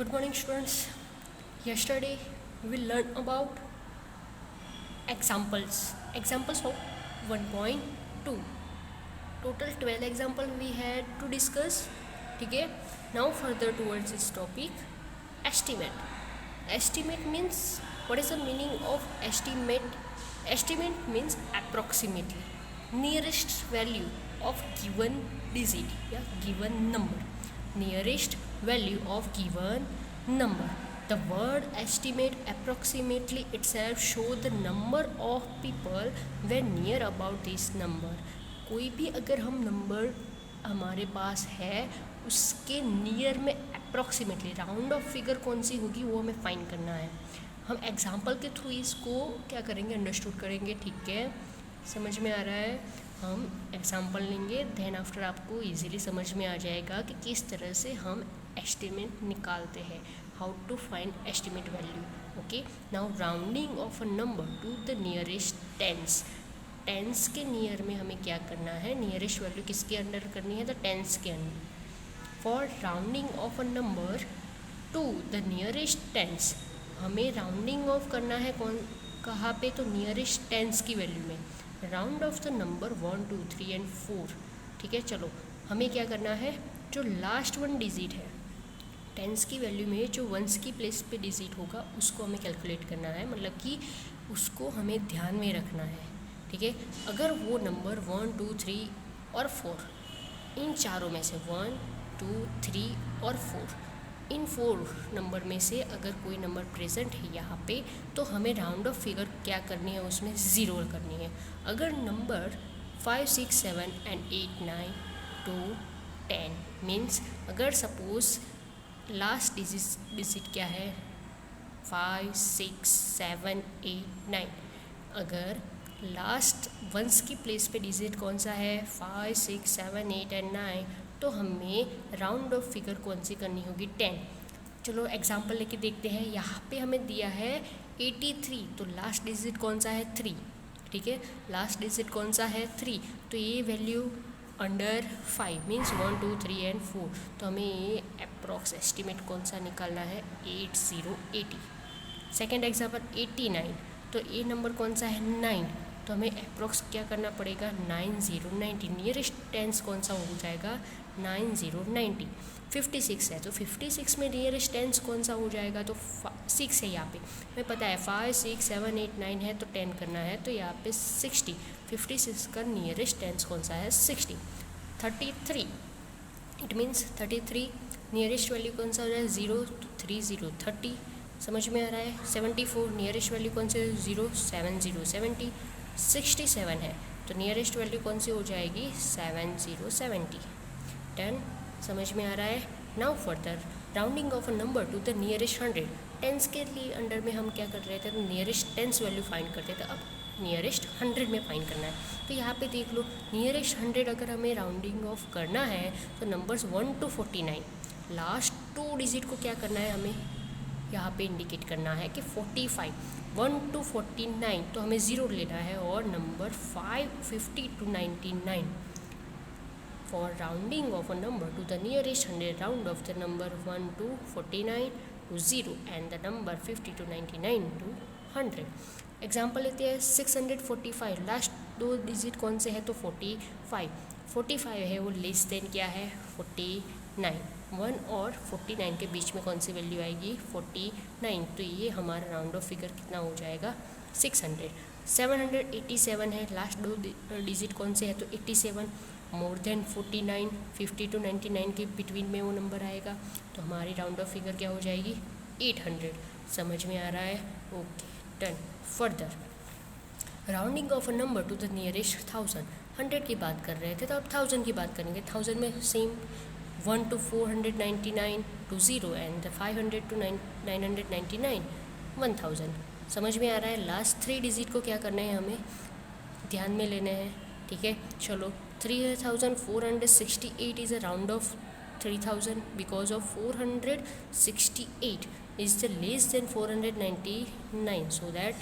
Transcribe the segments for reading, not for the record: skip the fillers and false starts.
Good morning, students. Yesterday we learned about examples. Examples of 1.2. Total 12 example we had to discuss. Okay. Now further towards this topic, estimate. Estimate means, what is the meaning of estimate? Estimate means approximately, nearest value of given digit या given number. Nearest value of given number. The word estimate approximately itself show the number of people were near about this number. कोई भी अगर हम number हमारे पास है उसके near में approximately round of figure कौन सी होगी वो हमें फाइंड करना है. हम एग्जांपल के थ्रू इसको क्या करेंगे, अंडरस्टूड करेंगे. ठीक है, समझ में आ रहा है. हम एग्जांपल लेंगे, देन आफ्टर आपको इजीली समझ में आ जाएगा कि किस तरह से हम एस्टिमेट निकालते हैं, how to find estimate value. Okay, now rounding off a number to the nearest tens. Tens के नियर में हमें क्या करना है, नियरेस्ट वैल्यू किसके अंडर करनी है, द टेंस के under. For rounding off a number to the nearest tense, हमें राउंडिंग ऑफ करना है कहाँ पे, तो नियरेस्ट टेंस की वैल्यू में. Round of the number 1, 2, 3 and 4. ठीक है, चलो हमें क्या करना है, जो लास्ट वन डिजिट है टेंस की वैल्यू में, जो वंस की प्लेस पे डिजिट होगा उसको हमें कैलकुलेट करना है, मतलब कि उसको हमें ध्यान में रखना है. ठीक है, अगर वो नंबर 1, 2, 3 और 4, इन चारों में से 1, 2, 3 और 4, इन 4 नंबर में से अगर कोई नंबर प्रेजेंट है यहाँ पे, तो हमें राउंड ऑफ फिगर क्या करनी है, उसमें 0 करनी है. अगर नंबर 5, 6, 7 एंड 8, 9 to 10 मीन्स, अगर सपोज लास्ट डिजिट क्या है 5, 6, 7, 8, 9, अगर लास्ट वंस की प्लेस पे डिजिट कौन सा है 5, 6, 7, 8 एंड 9, तो हमें राउंड ऑफ फिगर कौन सी करनी होगी 10. चलो एग्जांपल लेके देखते हैं. यहाँ पे हमें दिया है 83, तो लास्ट डिजिट कौन सा है 3. ठीक है, लास्ट डिजिट कौन सा है 3, तो ये वैल्यू अंडर 5 मीन्स 1, 2, 3 एंड 4, तो हमें ये अप्रॉक्स एस्टिमेट कौन सा निकालना है 8080. सेकेंड एग्जाम्पल 89, तो ये नंबर कौन सा है 9, तो हमें अप्रॉक्स क्या करना पड़ेगा 9090. नियरेस्ट टेंस कौन सा हो जाएगा 9090. 56 है, तो 56 में नियरेस्ट टेंस कौन सा हो जाएगा, तो 6 है यहाँ पे, हमें पता है 5, 6, 7, 8, 9 है, तो 10 करना है, तो यहाँ पे 60. 56 का नियरेस्ट टेंस कौन सा है 60. 33, इट मीन्स 33 नियरेस्ट वैल्यू कौन सा हो जाए 0, तो 30, 30. समझ में आ रहा है. 74 नियरेस्ट वैल्यू कौन से 0, 70, 70. 67 है, तो नियरेस्ट वैल्यू कौन सी हो जाएगी 70, 70. 10 समझ में आ रहा है. Now further rounding off a number to the nearest 100. Tens के लिए अंडर में हम क्या कर रहे थे, तो नियरेस्ट टेंस वैल्यू फाइंड करते थे, अब नियरेस्ट 100 में फाइंड करना है. तो यहाँ पे देख लो, नियरेस्ट 100 अगर हमें राउंडिंग ऑफ करना है तो नंबर्स 1 to 49, लास्ट 2 डिजिट को क्या करना है, हमें यहाँ पे इंडिकेट करना है कि 45. 1 to 49, तो हमें 0 लेना है, और number 550 to 99. For rounding off a number to the nearest 100, round of the number 1 to 49 to 0 and the number 50 to 99 to 100. Example लेते हैं 645, लास्ट 2 डिजिट कौन से है, तो 45. 45 है, वो लेस देन क्या है 49. 1 और 49 के बीच में कौन सी वैल्यू आएगी 49, तो ये हमारा राउंड ऑफ फिगर कितना हो जाएगा 600. 787 है, लास्ट 2 डिजिट कौन से है, तो 87. मोर देन 49, 50 to 99 के बिटवीन में वो नंबर आएगा, तो हमारी राउंड ऑफ फिगर क्या हो जाएगी 800. समझ में आ रहा है. Okay, done. Further rounding off a number to the nearest 1000. 100 की बात कर रहे थे, तो अब 1000 की बात करेंगे. 1000 में same 1 to 499 to 0 and 500 to 999, 1000. समझ में आ रहा है. लास्ट 3 डिजिट को क्या करना है, हमें ध्यान में लेने हैं. ठीक है, चलो 3468 is a round of 3000 because of 468 is the less than 499, so that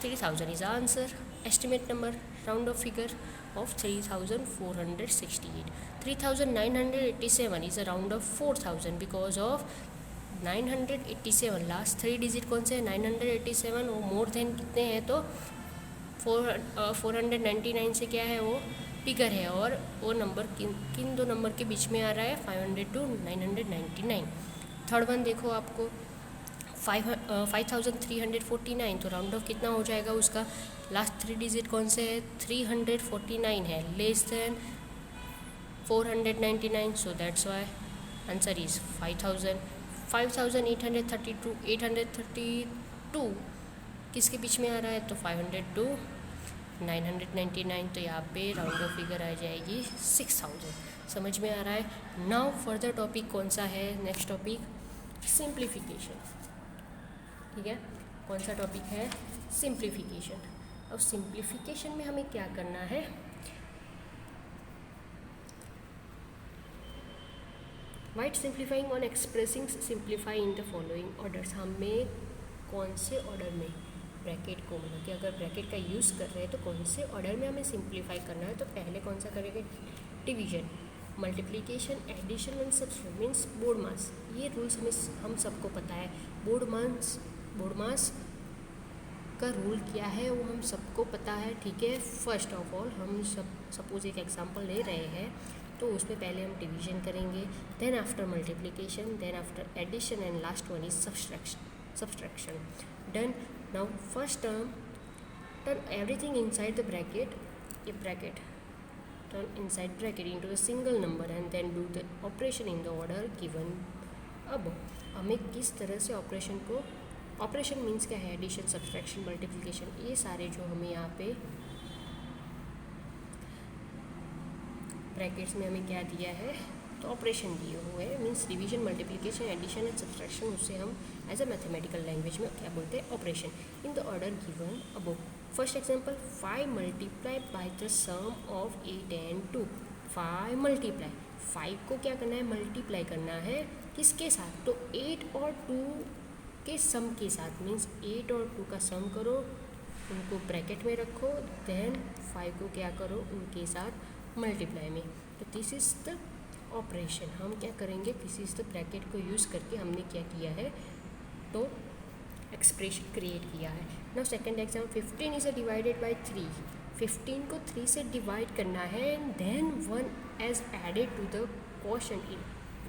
3000 is the answer. Estimate number, round of figure of 3468. 3987 is a round of 4000 because of 987, last 3 digit कौन से हैं? 987 वो मोर देन कितने हैं तो 499 से क्या है वो बिगर है, और वो नंबर किन दो नंबर के बीच में आ रहा है? 500 to 999। थर्ड वन देखो आपको 5349, तो राउंड ऑफ कितना हो जाएगा उसका? लास्ट 3 डिजिट कौन से है? 349 है, less than 499, so that's why answer is 5000। 5832 किसके बीच में आ रहा है? तो 500 to 999, तो यहाँ पे राउंड ऑफ फिगर आ जाएगी 6000। समझ में आ रहा है? नाउ फर्दर टॉपिक कौन सा है? Next topic simplification. ठीक है, कौन सा टॉपिक है? सिंप्लीफिकेशन। अब सिंप्लीफिकेशन में हमें क्या करना है? White simplifying on expressing simplify in the following orders. हमें कौन से ऑर्डर में ब्रैकेट को, मतलब कि अगर ब्रैकेट का यूज़ कर रहे हैं तो कौन से ऑर्डर में हमें सिंप्लीफाई करना है? तो पहले कौन सा करेंगे? Division, multiplication, addition and subtraction means BODMAS. ये रूल्स हम सबको पता है। बोर्ड मास का रूल क्या है वो हम सबको पता है। ठीक है, फर्स्ट ऑफ ऑल हम सपोज एक एग्जांपल ले रहे हैं तो उसमें पहले हम डिवीजन करेंगे, then after multiplication, then after addition and last one is subtraction. Done. Now first term, turn everything inside the bracket, turn inside bracket into a single number and then do the operation in the order given above। हमें किस तरह से operation means क्या है? Addition, subtraction, multiplication, ये सारे जो हमें यहाँ पे ब्रैकेट्स में हमें क्या दिया है? तो ऑपरेशन दिए हुए हैं, means division, multiplication, addition and subtraction, उससे हम एज अ मैथमेटिकल लैंग्वेज में क्या बोलते हैं? Operation in the order given above. First example 5 multiply by the sum of 8 and 2। 5 multiply, 5 को क्या करना है? मल्टीप्लाई करना है किसके साथ? तो 8 और 2 के सम के साथ, मीन्स 8 और 2 का सम करो, उनको ब्रैकेट में रखो, देन 5 को क्या करो? उनके साथ मल्टीप्लाई में। तो दिस इज़ द ऑपरेशन। हम क्या करेंगे? दिस इज़ द ब्रैकेट को यूज़ करके हमने क्या किया है? तो एक्सप्रेशन क्रिएट किया है। Now second example 15 is divided by 3। 15 को 3 से डिवाइड करना है and then 1 is added to the quotient in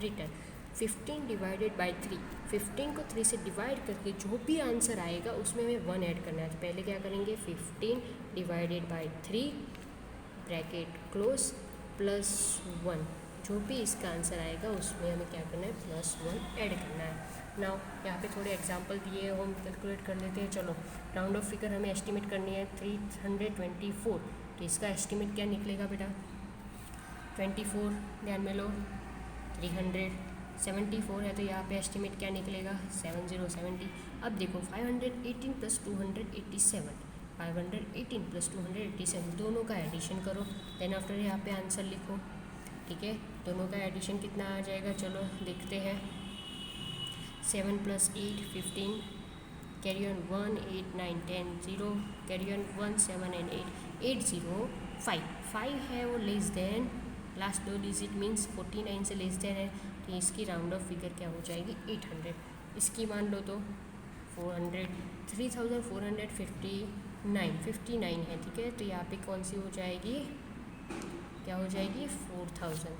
return. 15 divided by 3, 15 को 3 से डिवाइड करके जो भी आंसर आएगा उसमें हमें 1 ऐड करना है। तो पहले क्या करेंगे? 15 divided by 3 bracket close plus 1, जो भी इसका आंसर आएगा उसमें हमें क्या करना है? प्लस 1 ऐड करना है। नाउ यहाँ पे थोड़े एग्जांपल दिए हैं, हम कैलकुलेट कर लेते हैं। चलो, राउंड ऑफ फिगर हमें एस्टिमेट करनी है 324, तो इसका एस्टिमेट क्या निकलेगा बेटा? 24 ध्यान में लो, 374 है तो यहाँ पे एस्टिमेट क्या निकलेगा? 7070। अब देखो 518 प्लस 287, 518 प्लस 287 दोनों का एडिशन करो, देन आफ्टर यहाँ पे आंसर लिखो। ठीक है, दोनों का एडिशन कितना आ जाएगा? चलो देखते हैं। 7 + 8 15, carry on 1 8 9 10 0, carry on 1 7 and 8 8 0 5 5 है वो less than, last 2 digit means 49 से लेस देन है, तो इसकी राउंड ऑफ फिगर क्या हो जाएगी? 800। इसकी मान लो तो 400, 3459 है। ठीक है, तो यहाँ पे कौन सी हो जाएगी? क्या हो जाएगी? 4000।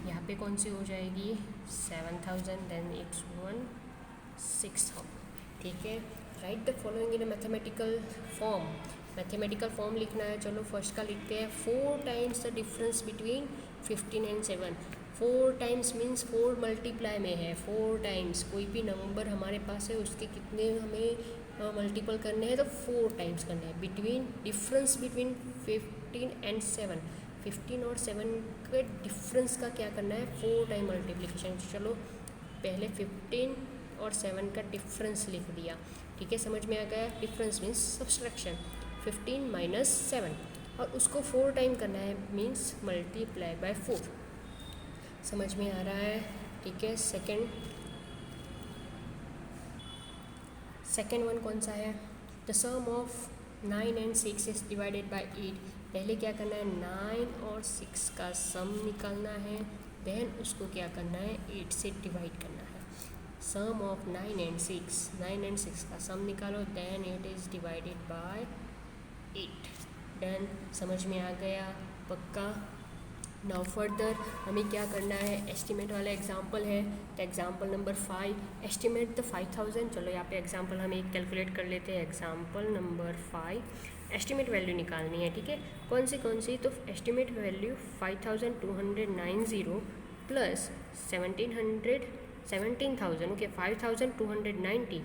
यहाँ पे कौन सी हो जाएगी? 7000, देन इट्स 6000। ठीक है, right the following in a mathematical form. Mathematical form लिखना है। चलो फर्स्ट का लिखते हैं, 4 times the difference between 15 and 7। 4 times means 4 multiply में है। 4 टाइम्स कोई भी नंबर हमारे पास है उसके कितने हमें मल्टीपल करने हैं? तो 4 टाइम्स करने हैं। बिटवीन, डिफरेंस बिटवीन 15 and 7, 15 और 7 के डिफरेंस का क्या करना है? 4 टाइम मल्टीप्लिकेशन। चलो पहले 15 और 7 का डिफरेंस लिख दिया। ठीक है, समझ में आ गया? डिफरेंस मीन्स सब्सट्रैक्शन, 15 - 7, और उसको 4 टाइम करना है, मीन्स मल्टीप्लाई बाय 4। समझ में आ रहा है? ठीक है, सेकेंड वन कौन सा है? The sum of 9 and 6 is divided by 8। पहले क्या करना है? 9 और 6 का सम निकालना है, देन उसको क्या करना है? 8 से डिवाइड करना है। सम ऑफ 9 and 6, 9 and 6 का सम निकालो, then it is divided by 8। Done, समझ में आ गया पक्का। नाउ फर्दर हमें क्या करना है, एस्टिमेट वाला एग्जांपल है, तो एग्जांपल नंबर 5, एस्टिमेट द 5000। चलो यहाँ पे एग्जांपल हम एक कैलकुलेट कर लेते हैं। एग्जांपल नंबर 5, एस्टिमेट वैल्यू निकालनी है, ठीक है। कौन सी, तो estimate value 5290 plus 17,000, okay, 5290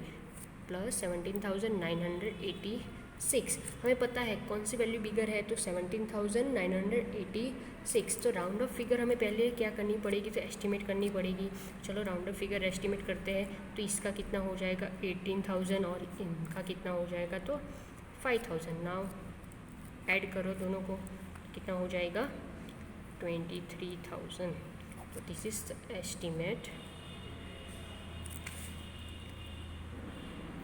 plus 17,986। हमें पता है कौन सी वैल्यू बिगर है, तो 17,986। तो राउंड ऑफ फिगर हमें पहले क्या करनी पड़ेगी, तो एस्टिमेट करनी पड़ेगी। चलो राउंड ऑफ फिगर एस्टिमेट करते हैं, तो इसका कितना हो जाएगा 18,000 और इनका कितना हो जाएगा तो 5,000। नाउ ऐड करो दोनों को, कितना हो जाएगा 23,000। तो this is the estimate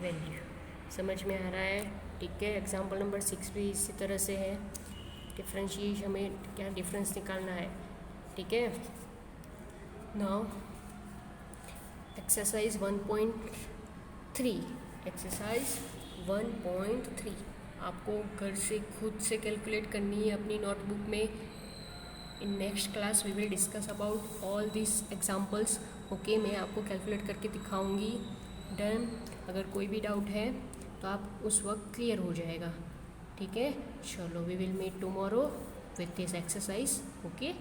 value. समझ में आ रहा है, ठीक है। एग्जाम्पल नंबर 6 भी इसी तरह से है। डिफरेंशिएशन हमें क्या डिफरेंस निकालना है, ठीक है। नाउ एक्सरसाइज 1.3, एक्सरसाइज 1.3 आपको घर से खुद से कैलकुलेट करनी है अपनी नोटबुक में। In next class we will discuss about all this examples, okay. मैं आपको कैलकुलेट करके दिखाऊंगी। डन, अगर कोई भी डाउट है तो आप उस वक्त क्लियर हो जाएगा, ठीक है। चलो we will meet tomorrow with this exercise, okay.